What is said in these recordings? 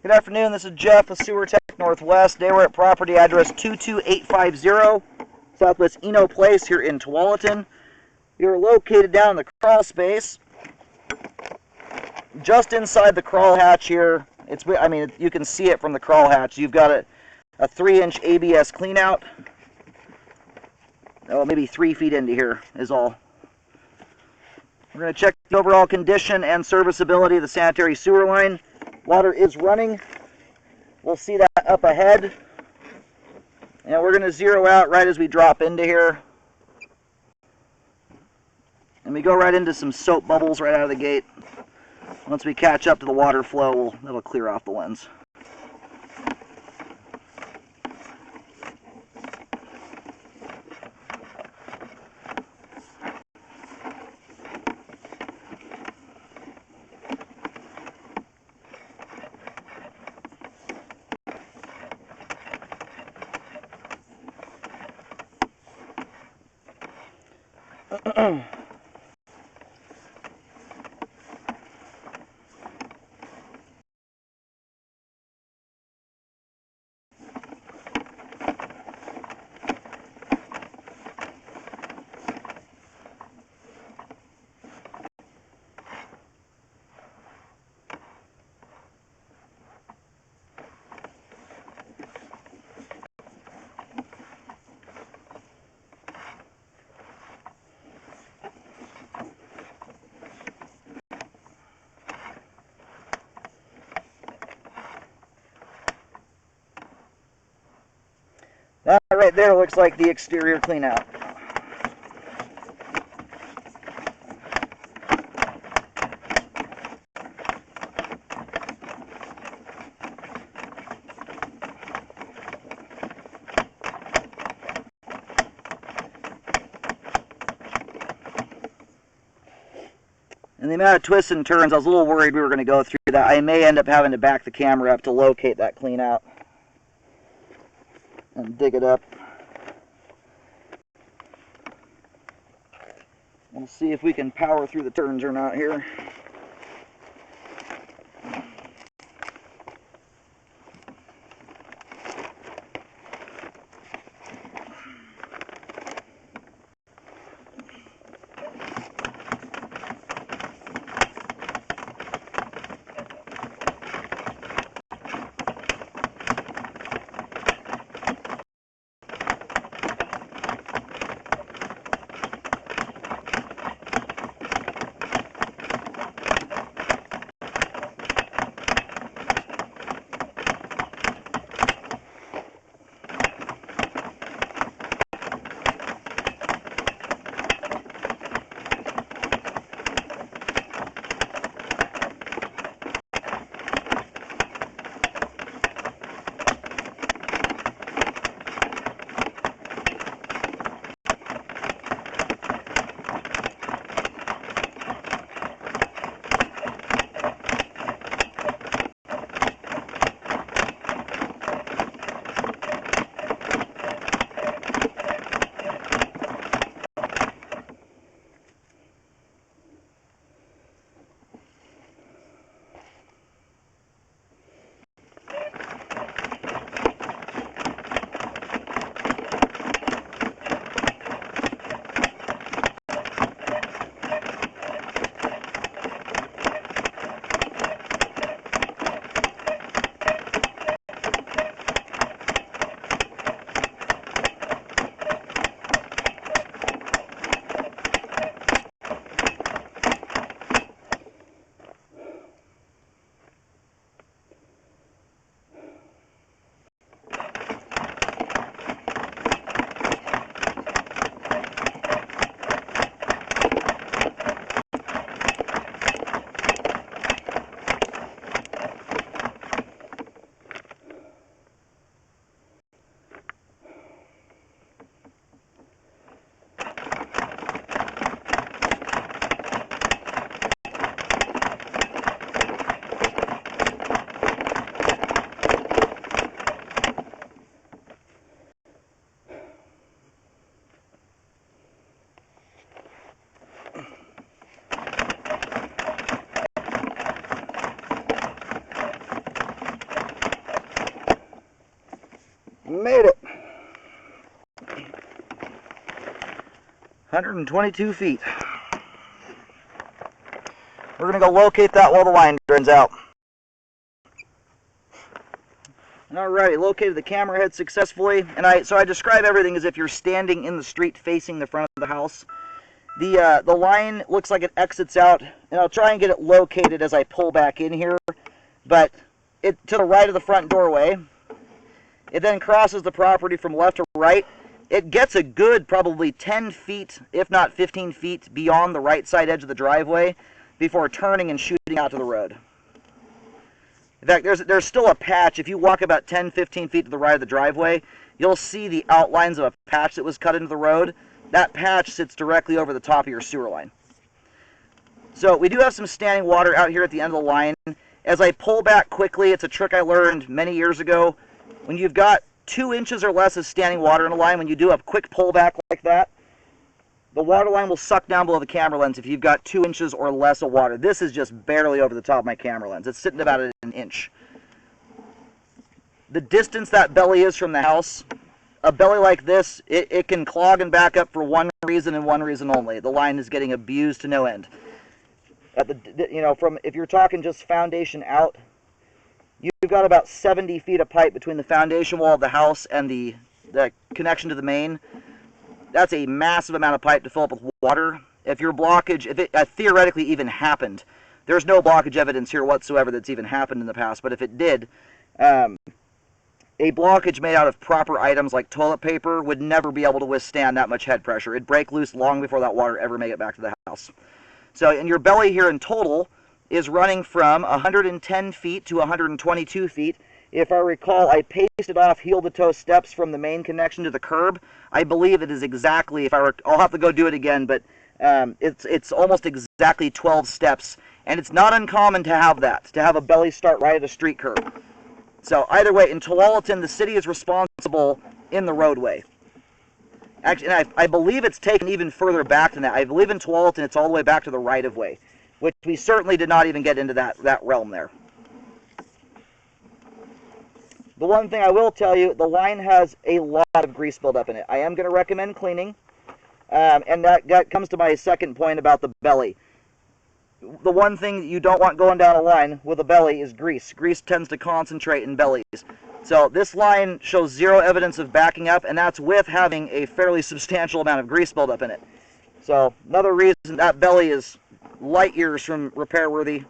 Good afternoon, this is Jeff with Sewer Tech Northwest. Today we're at property address 22850 Southwest Eno Place here in Tualatin. We are located down in the crawl space, just inside the crawl hatch here. You can see it from the crawl hatch. You've got a 3-inch ABS cleanout. Oh, maybe 3 feet into here is all. We're going to check the overall condition and serviceability of the sanitary sewer line. Water is running. We'll see that up ahead. And we're going to zero out right as we drop into here. And we go right into some soap bubbles right out of the gate. Once we catch up to the water flow, that'll clear off the lens. That right there looks like the exterior cleanout. And the amount of twists and turns, I was a little worried we were going to go through that. I may end up having to back the camera up to locate that cleanout and dig it up. We'll see if we can power through the turns or not here. Made it. 122 feet. We're going to go locate that while the line drains out. Alrighty, located the camera head successfully. And so I describe everything as if you're standing in the street facing the front of the house. The line looks like it exits out, and I'll try and get it located as I pull back in here. But it to the right of the front doorway. It then crosses the property from left to right. It gets a good probably 10 feet, if not 15 feet, beyond the right side edge of the driveway before turning and shooting out to the road. In fact, there's still a patch. If you walk about 10, 15 feet to the right of the driveway, you'll see the outlines of a patch that was cut into the road. That patch sits directly over the top of your sewer line. So we do have some standing water out here at the end of the line. As I pull back quickly, it's a trick I learned many years ago. When you've got 2 inches or less of standing water in a line, when you do a quick pullback like that, the water line will suck down below the camera lens if you've got 2 inches or less of water. This is just barely over the top of my camera lens. It's sitting about at an inch. The distance that belly is from the house, a belly like this, it can clog and back up for one reason and one reason only. The line is getting abused to no end. If you're talking just foundation out, you've got about 70 feet of pipe between the foundation wall of the house and the connection to the main. That's a massive amount of pipe to fill up with water. If your blockage, if it theoretically even happened, there's no blockage evidence here whatsoever that's even happened in the past, but if it did, a blockage made out of proper items like toilet paper would never be able to withstand that much head pressure. It'd break loose long before that water ever made it back to the house. So, and your belly here in total is running from 110 feet to 122 feet. If I recall, I pasted off heel-to-toe steps from the main connection to the curb. I believe it is exactly, I'll have to go do it again, but it's almost exactly 12 steps. And it's not uncommon to have that, to have a belly start right at a street curb. So either way, in Tualatin, the city is responsible in the roadway. Actually, and I believe it's taken even further back than that. I believe in Tualatin it's all the way back to the right-of-way, which we certainly did not even get into that realm there. The one thing I will tell you, the line has a lot of grease buildup in it. I am going to recommend cleaning, and that comes to my second point about the belly. The one thing that you don't want going down a line with a belly is grease. Grease tends to concentrate in bellies. So this line shows zero evidence of backing up, and that's with having a fairly substantial amount of grease buildup in it. So another reason that belly is light years from repair worthy.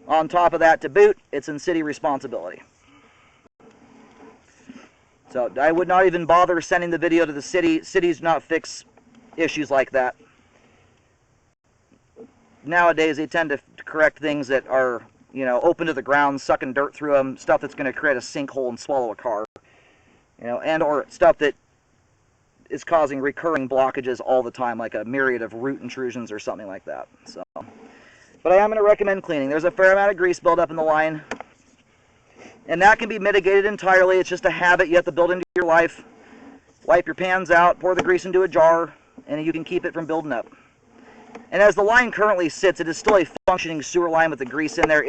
On top of that, to boot, it's in city responsibility. So I would not even bother sending the video to the city. Cities do not fix issues like that. Nowadays, they tend to correct things that are, open to the ground, sucking dirt through them, stuff that's going to create a sinkhole and swallow a car, and or stuff that is causing recurring blockages all the time, like a myriad of root intrusions or something like that. So, but I am going to recommend cleaning. There's a fair amount of grease buildup in the line, and that can be mitigated entirely. It's just a habit you have to build into your life. Wipe your pans out, pour the grease into a jar, and you can keep it from building up. And as the line currently sits, it is still a functioning sewer line with the grease in there.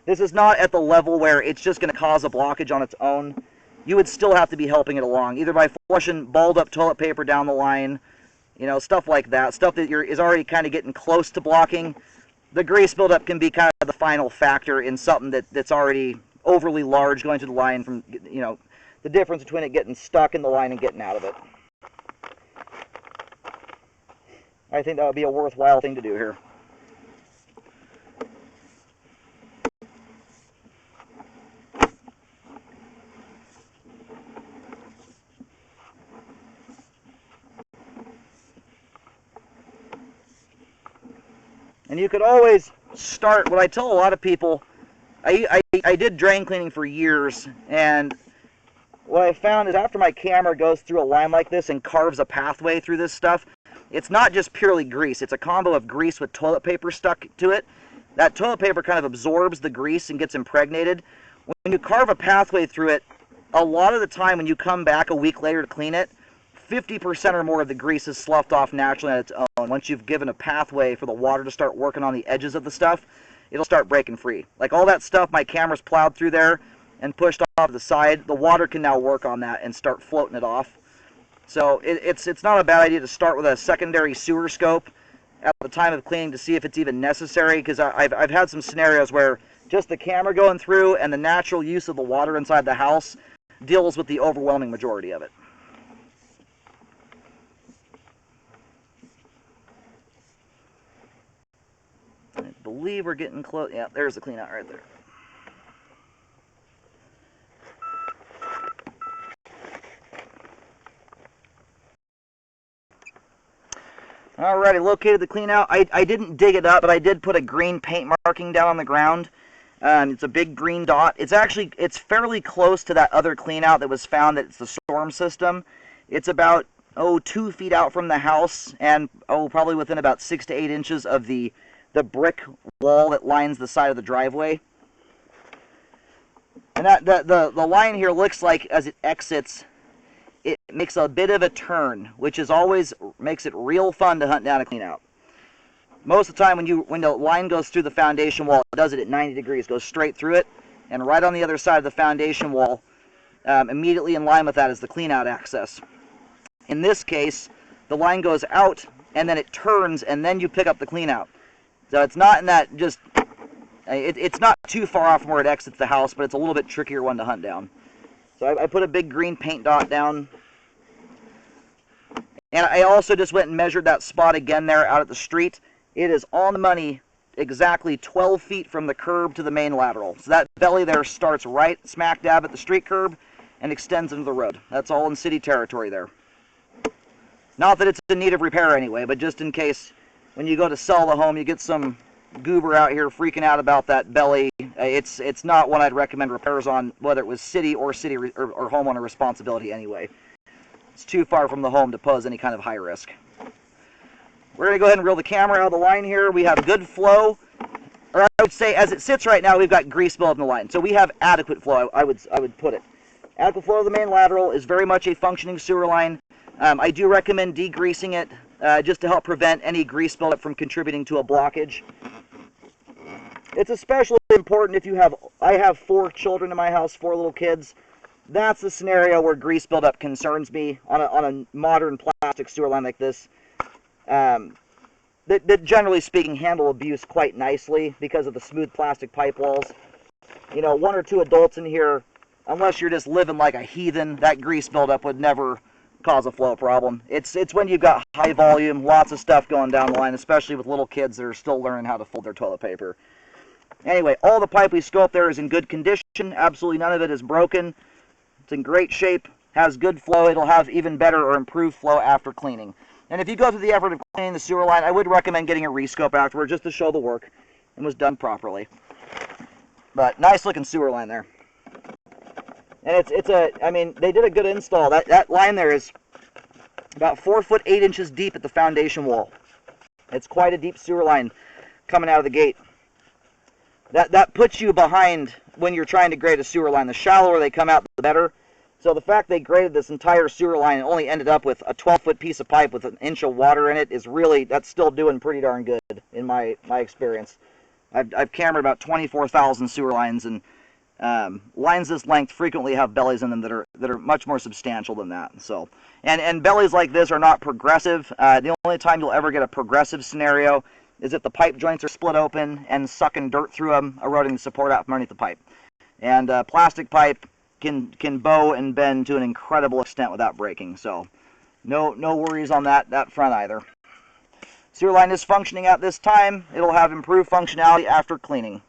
This is not at the level where it's just going to cause a blockage on its own. You would still have to be helping it along, either by flushing balled up toilet paper down the line, stuff like that. Stuff that is already kind of getting close to blocking. The grease buildup can be kind of the final factor in something that's already overly large going through the line from, the difference between it getting stuck in the line and getting out of it. I think that would be a worthwhile thing to do here. And you could always start, what I tell a lot of people, I did drain cleaning for years, and what I found is after my camera goes through a line like this and carves a pathway through this stuff, it's not just purely grease. It's a combo of grease with toilet paper stuck to it. That toilet paper kind of absorbs the grease and gets impregnated. When you carve a pathway through it, a lot of the time when you come back a week later to clean it, 50% or more of the grease is sloughed off naturally on its own. Once you've given a pathway for the water to start working on the edges of the stuff, it'll start breaking free. Like all that stuff my camera's plowed through there, and pushed off the side, the water can now work on that and start floating it off. So it's not a bad idea to start with a secondary sewer scope at the time of cleaning to see if it's even necessary, because I've had some scenarios where just the camera going through and the natural use of the water inside the house deals with the overwhelming majority of it. I believe we're getting close. Yeah, there's the clean out right there. Alrighty, located the clean out. I didn't dig it up, but I did put a green paint marking down on the ground. It's a big green dot. It's fairly close to that other clean out that was found. That it's the storm system. It's about 2 feet out from the house, and probably within about 6 to 8 inches of the brick wall that lines the side of the driveway. And the line here looks like as it exits, it makes a bit of a turn, which is always makes it real fun to hunt down a clean out. Most of the time when the line goes through the foundation wall, it does it at 90 degrees, goes straight through it, and right on the other side of the foundation wall, immediately in line with that is the clean out access. In this case, the line goes out, and then it turns, and then you pick up the clean out. So it's not in that it's not too far off from where it exits the house, but it's a little bit trickier one to hunt down. So I put a big green paint dot down. And I also just went and measured that spot again there out at the street. It is on the money, exactly 12 feet from the curb to the main lateral. So that belly there starts right smack dab at the street curb and extends into the road. That's all in city territory there. Not that it's in need of repair anyway, but just in case when you go to sell the home, you get some goober out here freaking out about that belly. It's not one I'd recommend repairs on, whether it was city or homeowner responsibility anyway. It's too far from the home to pose any kind of high risk. We're going to go ahead and reel the camera out of the line here. We have good flow, or I would say as it sits right now, we've got grease buildup in the line. So we have adequate flow, I would put it. Adequate flow of the main lateral is very much a functioning sewer line. I do recommend degreasing it just to help prevent any grease buildup from contributing to a blockage. It's especially important if I have 4 children in my house, 4 little kids. That's the scenario where grease buildup concerns me on a modern plastic sewer line like this. That generally speaking handle abuse quite nicely because of the smooth plastic pipe walls. You know, 1 or 2 adults in here, unless you're just living like a heathen, that grease buildup would never cause a flow problem. It's when you've got high volume, lots of stuff going down the line, especially with little kids that are still learning how to fold their toilet paper. Anyway, all the pipe we scoped there is in good condition. Absolutely none of it is broken. It's in great shape, has good flow. It'll have even better or improved flow after cleaning. And if you go through the effort of cleaning the sewer line, I would recommend getting a rescope afterward just to show the work and was done properly. But nice looking sewer line there. And I mean, they did a good install. That line there is about 4 foot 8 inches deep at the foundation wall. It's quite a deep sewer line coming out of the gate. That puts you behind when you're trying to grade a sewer line. The shallower they come out, the better. So the fact they graded this entire sewer line and only ended up with a 12-foot piece of pipe with an inch of water in it is really, that's still doing pretty darn good in my experience. I've cambered about 24,000 sewer lines, and lines this length frequently have bellies in them that are much more substantial than that. So, and bellies like this are not progressive. The only time you'll ever get a progressive scenario is if the pipe joints are split open and sucking dirt through them, eroding the support out from underneath the pipe. And plastic pipe can bow and bend to an incredible extent without breaking. So, no worries on that front either. Sewer line is functioning at this time. It'll have improved functionality after cleaning.